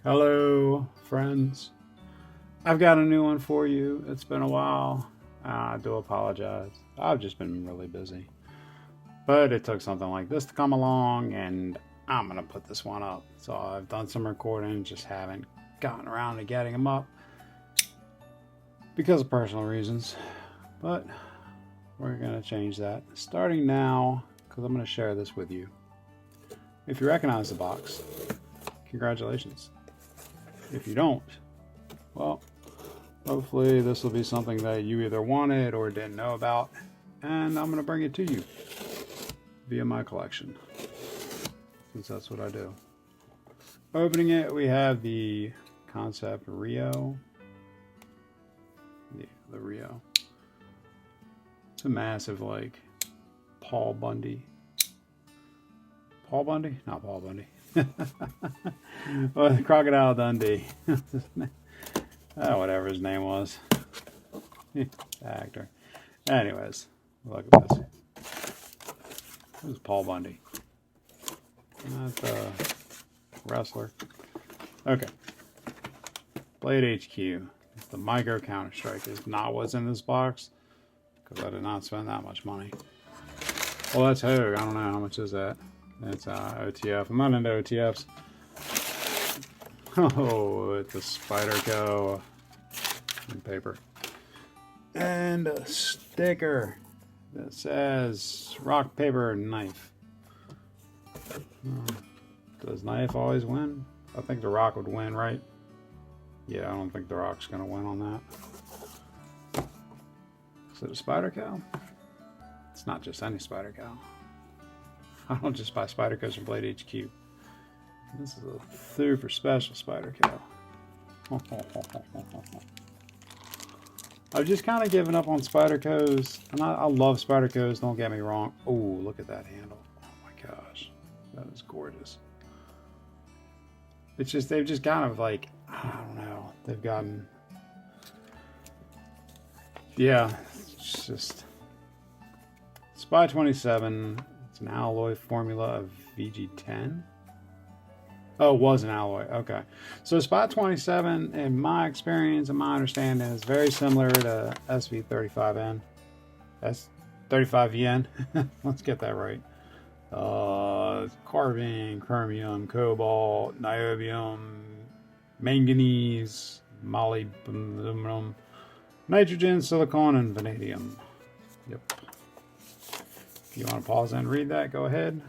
Hello, friends. I've got a new one for you. It's been a while. I do apologize. I've just been really busy. But it took something like this to come along, and I'm going to put this one up. So I've done some recording, just haven't gotten around to getting them up because of personal reasons. But we're going to change that starting now, because I'm going to share this with you. If you recognize the box, congratulations. If you don't, well, hopefully this will be something that you either wanted or didn't know about, and I'm going to bring it to you via my collection, since that's what I do. Opening it, we have the Concept Rio. Yeah, the Rio. It's a massive, like, Paul Bundy. Paul Bundy? Not Paul Bundy. Well, Crocodile Dundee. Whatever his name was. Actor. Anyways, look at this. This is Paul Bundy. Not the wrestler. Okay. BladeHQ. The micro Counter-Strike is not what's in this box, because I did not spend that much money. Well, that's Hogue. I don't know how much is that. It's OTF. I'm not into OTFs. Oh, it's a Spyderco paper. And a sticker that says rock, paper, knife. Does knife always win? I think the rock would win, right? Yeah, I don't think the rock's going to win on that. Is it a Spyderco? It's not just any Spyderco. I don't just buy Spydercos from BladeHQ. This is a super special Spyderco. I've just kind of given up on Spydercos, and I love Spydercos, don't get me wrong. Oh, look at that handle. Oh my gosh. That is gorgeous. It's just, they've just kind of like, I don't know, they've gotten, yeah, it's just, Spy 27, it's an alloy formula of VG10. Oh, it was an alloy. Okay. So Spy 27, in my experience and my understanding, is very similar to SV35N. S35VN. Let's get that right. Carbon, chromium, cobalt, niobium, manganese, molybdenum, nitrogen, silicon, and vanadium. Yep. If you want to pause and read that, go ahead.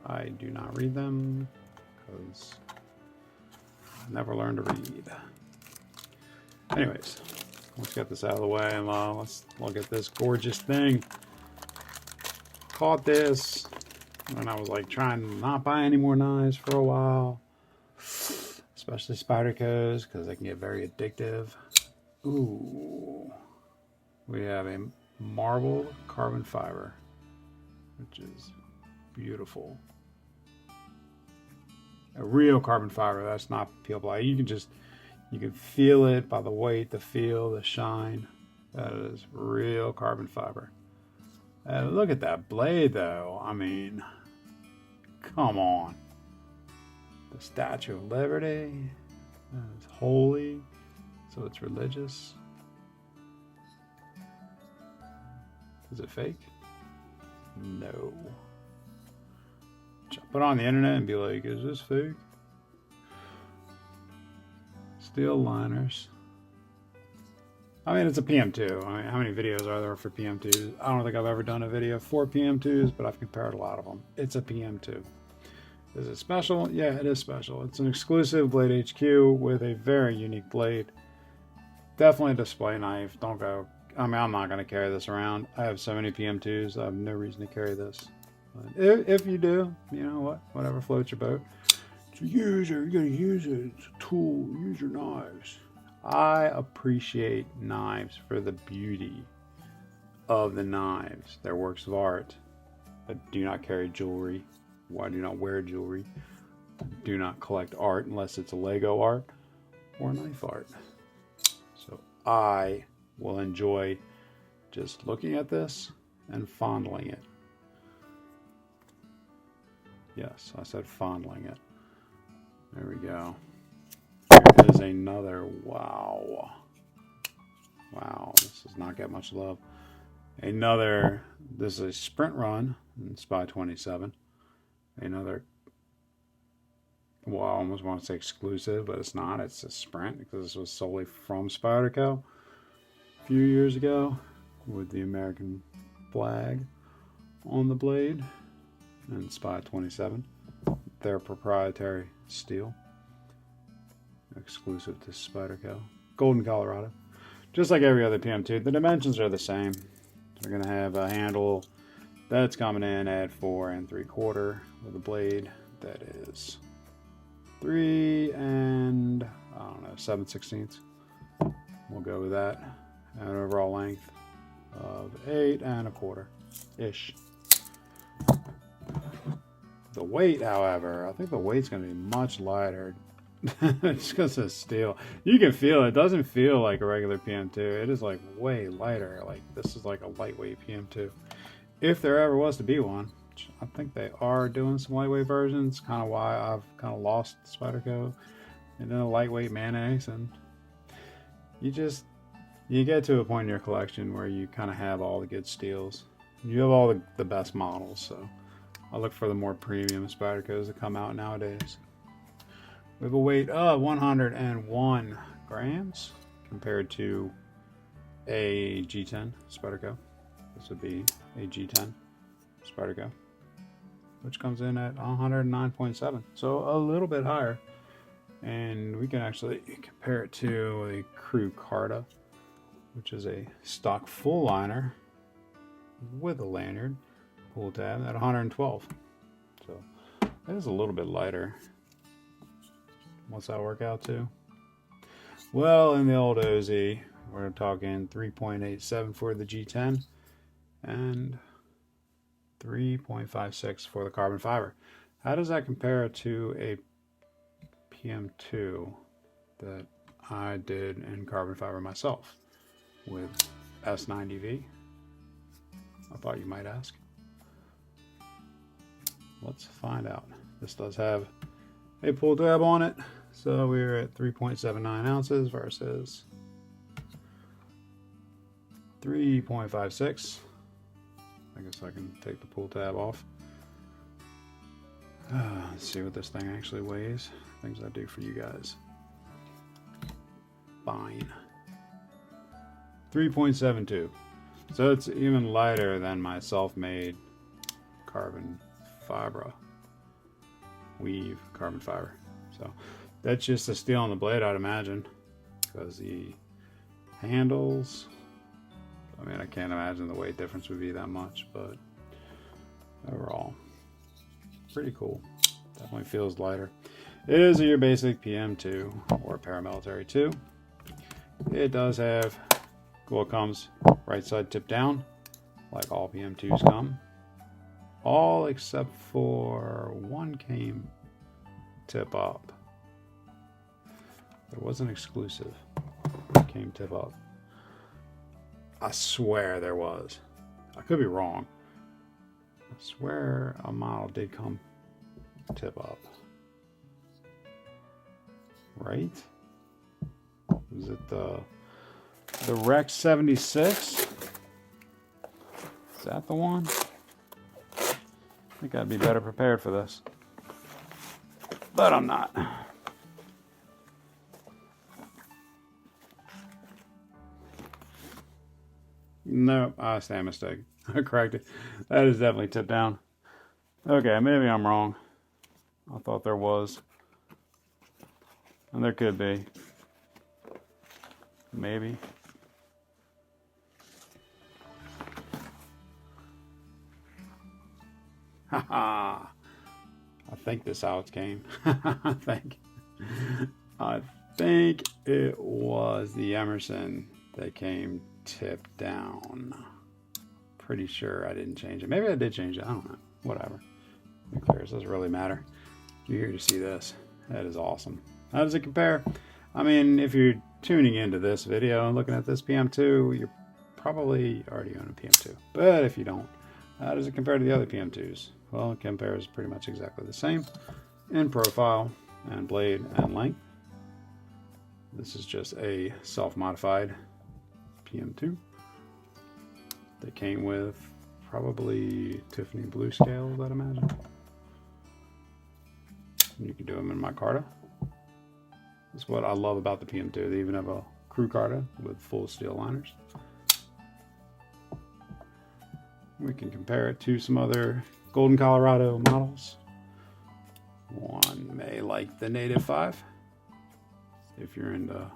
I do not read them because I never learned to read. Anyways, let's get this out of the way and let's look at this gorgeous thing. Caught this when I was like trying to not buy any more knives for a while, especially Spydercos, because they can get very addictive. Ooh, we have a marbled carbon fiber, which is beautiful. A real carbon fiber, that's not peel ply. You can feel it by the weight, the feel, the shine. That is real carbon fiber. Look at that blade though. I mean, come on. The Statue of Liberty. It's holy, so it's religious. Is it fake? No. Put it on the internet and be like, is this fake? Steel liners. I mean, it's a PM2. I mean, how many videos are there for PM2s? I don't think I've ever done a video for PM2s, but I've compared a lot of them. It's a PM2. Is it special? Yeah, it is special. It's an exclusive BladeHQ with a very unique blade. Definitely a display knife. Don't go. I mean, I'm not going to carry this around. I have so many PM2s. I have no reason to carry this. But if you do, you know what? Whatever floats your boat. It's a user. You're going to use it. It's a tool. Use your knives. I appreciate knives for the beauty of the knives. They're works of art. I do not carry jewelry. I do not wear jewelry. I do not collect art unless it's a Lego art or knife art. So I will enjoy just looking at this and fondling it. Yes, I said fondling it. There we go. is another, wow, this does not get much love. Another, this is a sprint run in Spy 27. Another, well, I almost want to say exclusive, but it's not. It's a sprint because this was solely from Spyderco a few years ago with the American flag on the blade and Spy 27. Their proprietary steel, exclusive to Spyderco. Golden, Colorado. Just like every other PM2, the dimensions are the same. We're going to have a handle that's coming in at 4 3/4 with a blade that is 3 and, I don't know, 7/16. We'll go with that. And an overall length of 8 1/4-ish. The weight, however, I think the weight's going to be much lighter. It's because of steel. You can feel it. It doesn't feel like a regular PM2. It is like way lighter. Like this is like a lightweight PM2. If there ever was to be one, I think they are doing some lightweight versions. Kind of why I've kind of lost Spyderco and then a lightweight mayonnaise. And you get to a point in your collection where you kind of have all the good steels. You have all the best models. So I look for the more premium Spydercos that come out nowadays. We have a weight of 101 grams compared to a G10 Spyderco. This would be a G10 Spyderco, which comes in at 109.7, so a little bit higher. And we can actually compare it to a Crew Carta, which is a stock full liner with a lanyard pull tab at 112. So that is a little bit lighter. What's that work out to? Well, in the old OZ, we're talking 3.87 for the G10 and 3.56 for the carbon fiber. How does that compare to a PM2 that I did in carbon fiber myself with S90V? I thought you might ask. Let's find out. This does have a pull tab on it, so we're at 3.79 ounces versus 3.56. I guess I can take the pull tab off. Let's see what this thing actually weighs. Things I do for you guys. Fine. 3.72. So it's even lighter than my self-made carbon fiber. Weave carbon fiber. So that's just the steel on the blade, I'd imagine, because the handles, I mean, I can't imagine the weight difference would be that much, but overall pretty cool. Definitely feels lighter. It is your basic PM2 or paramilitary 2. It does have, well, it comes right side tip down like all PM2s come. All except for one came tip up. There was an exclusive. It came tip up. I swear there was. I could be wrong. I swear a model did come tip up. Right? Was it the Rex 76? Is that the one? I think I'd be better prepared for this, but I'm not. No, I stand mistake. I corrected. That is definitely tipped down. Okay, maybe I'm wrong. I thought there was, and there could be. Maybe. Haha. I think this how it came. I think it was the Emerson that came tipped down. Pretty sure I didn't change it. Maybe I did change it. I don't know. Whatever. Who cares? Doesn't really matter. You're here to see this. That is awesome. How does it compare? I mean, if you're tuning into this video and looking at this PM2, you're probably already on a PM2. But if you don't, how does it compare to the other PM2s? Well, it compares pretty much exactly the same in profile and blade and length. This is just a self-modified PM2. They came with probably Tiffany blue scales, I'd imagine. You can do them in micarta. That's what I love about the PM2. They even have a crew carta with full steel liners. We can compare it to some other Golden Colorado models. One may like the Native 5 if you're into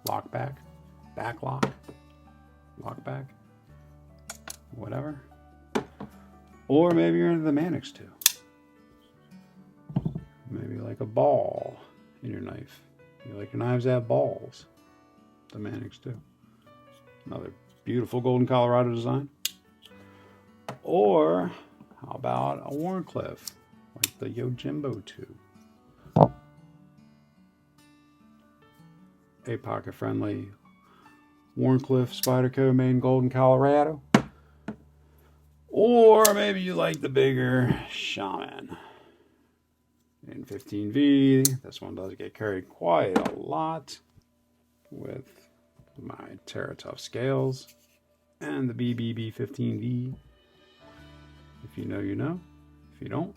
lockback, backlock, lockback, whatever. Or maybe you're into the Mannix 2. Maybe like a ball in your knife. You like your knives to have balls. The Mannix 2. Another beautiful Golden Colorado design. Or how about a Wharncliffe, like the Yojimbo 2. A pocket-friendly Wharncliffe Spyderco made in Golden Colorado. Or maybe you like the bigger Shaman in 15V. This one does get carried quite a lot with my TerraTough scales and the BBB 15V. If you know, you know. If you don't,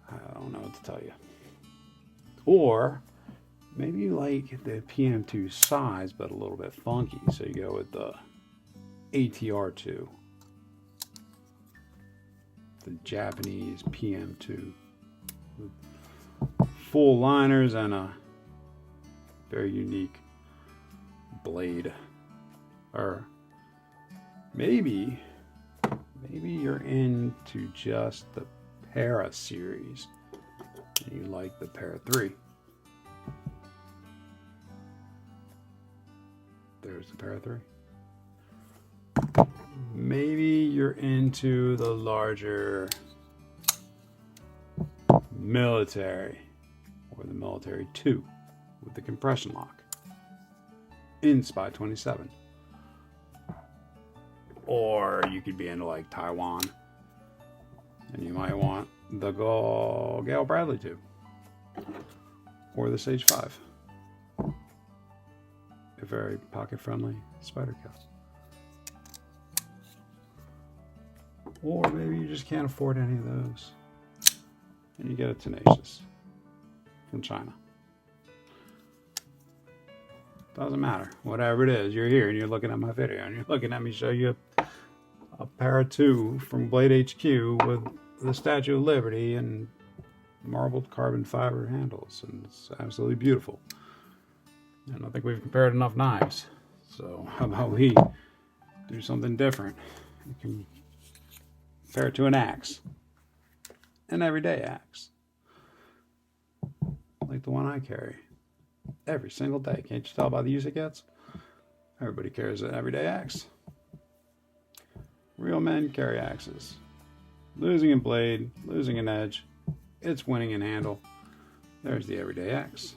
I don't know what to tell you. Or maybe you like the PM2 size, but a little bit funky, so you go with the ATR2, the Japanese PM2, with full liners and a very unique blade. Or maybe you're into just the Para series and you like the Para 3. There's the Para 3. Maybe you're into the larger military or the military 2 with the compression lock in Spy 27. Or you could be into like Taiwan and you might want the Gale Bradley 2 or the Sage 5. A very pocket friendly Spyderco. Or maybe you just can't afford any of those and you get a Tenacious from China. Doesn't matter. Whatever it is, you're here and you're looking at my video and you're looking at me show you a Para 2 from BladeHQ with the Statue of Liberty and marbled carbon fiber handles, and it's absolutely beautiful. And I think we've compared enough knives. So how about we do something different? You can compare it to an axe. An everyday axe. Like the one I carry. Every single day. Can't you tell by the use it gets? Everybody carries an everyday axe. Real men carry axes. Losing a blade, losing an edge. It's winning in handle. There's the everyday axe.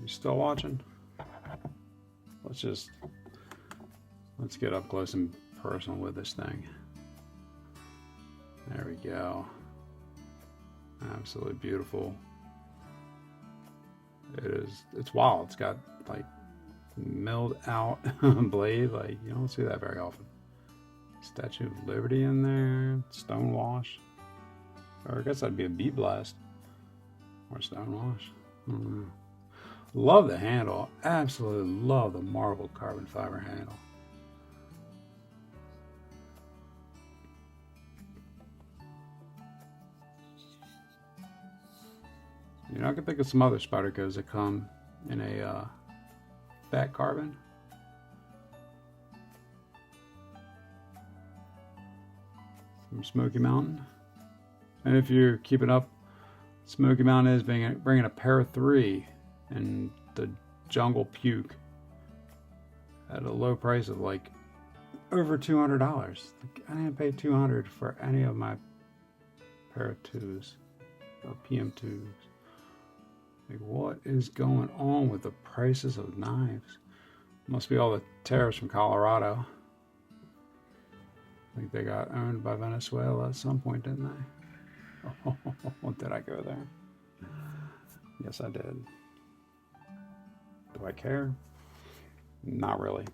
You still watching? Let's get up close and personal with this thing. There we go. Absolutely beautiful. It's wild. It's got like milled out blade. Like you don't see that very often. Statue of Liberty in there. Stone wash. Or I guess that'd be a bead blast. Or stone wash. Love the handle. Absolutely love the marbled carbon fiber handle. You know, I can think of some other Spydercos that come in a fat carbon. From Smoky Mountain. And if you're keeping up, Smoky Mountain is bringing a Para 3 and the Jungle Puke at a low price of like over $200. I didn't pay $200 for any of my Para 2s or PM2s. Like, what is going on with the prices of knives? Must be all the tariffs from Colorado. I think they got owned by Venezuela at some point, didn't they? Did I go there? Yes, I did. Do I care? Not really.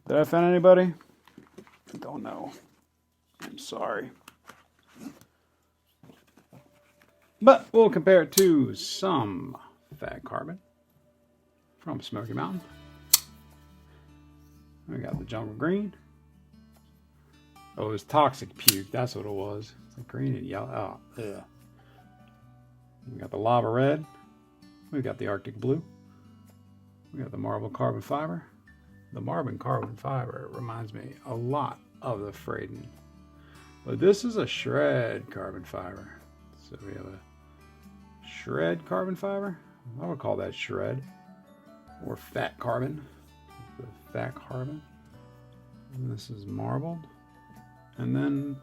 Did I offend anybody? I don't know. I'm sorry. But we'll compare it to some fat carbon from Smoky Mountain. We got the jungle green. Oh, it was toxic puke. That's what it was. It's like green and yellow. Oh, ugh. We got the lava red. We got the Arctic blue. We got the marble carbon fiber. The marble carbon fiber reminds me a lot of the Fraden. But this is a shred carbon fiber. So we have a shred carbon fiber. I would call that shred. Or fat carbon. The fat carbon. And this is marbled. And then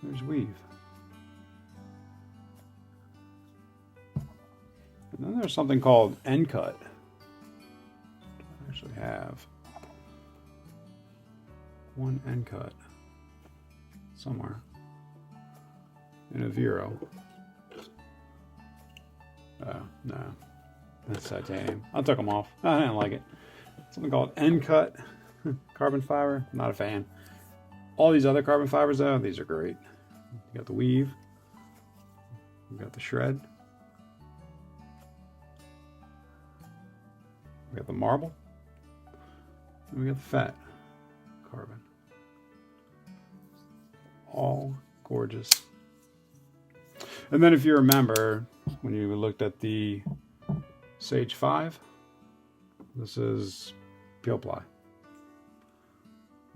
there's weave. And then there's something called end cut. I actually have one end cut somewhere in a Vero. Oh, no. That's titanium. I took them off. I didn't like it. Something called end cut carbon fiber. Not a fan. All these other carbon fibers, though, these are great. You got the weave. You got the shred. We got the marble. And we got the fat carbon. All gorgeous. And then if you remember, when you looked at the Sage 5, this is peel ply.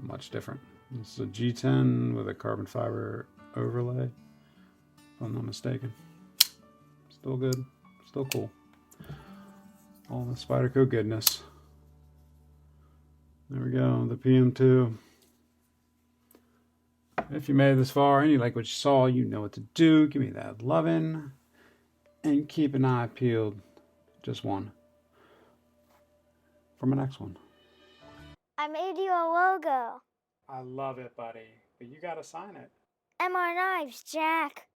Much different. This is a G10 with a carbon fiber overlay, if I'm not mistaken. Still good. Still cool. All the Spyderco goodness. There we go, the PM2. If you made it this far and you like what you saw, you know what to do. Give me that lovin'. And keep an eye peeled. Just one. For my next one. I made you a logo. I love it, buddy. But you gotta sign it. MR Knives, Jack.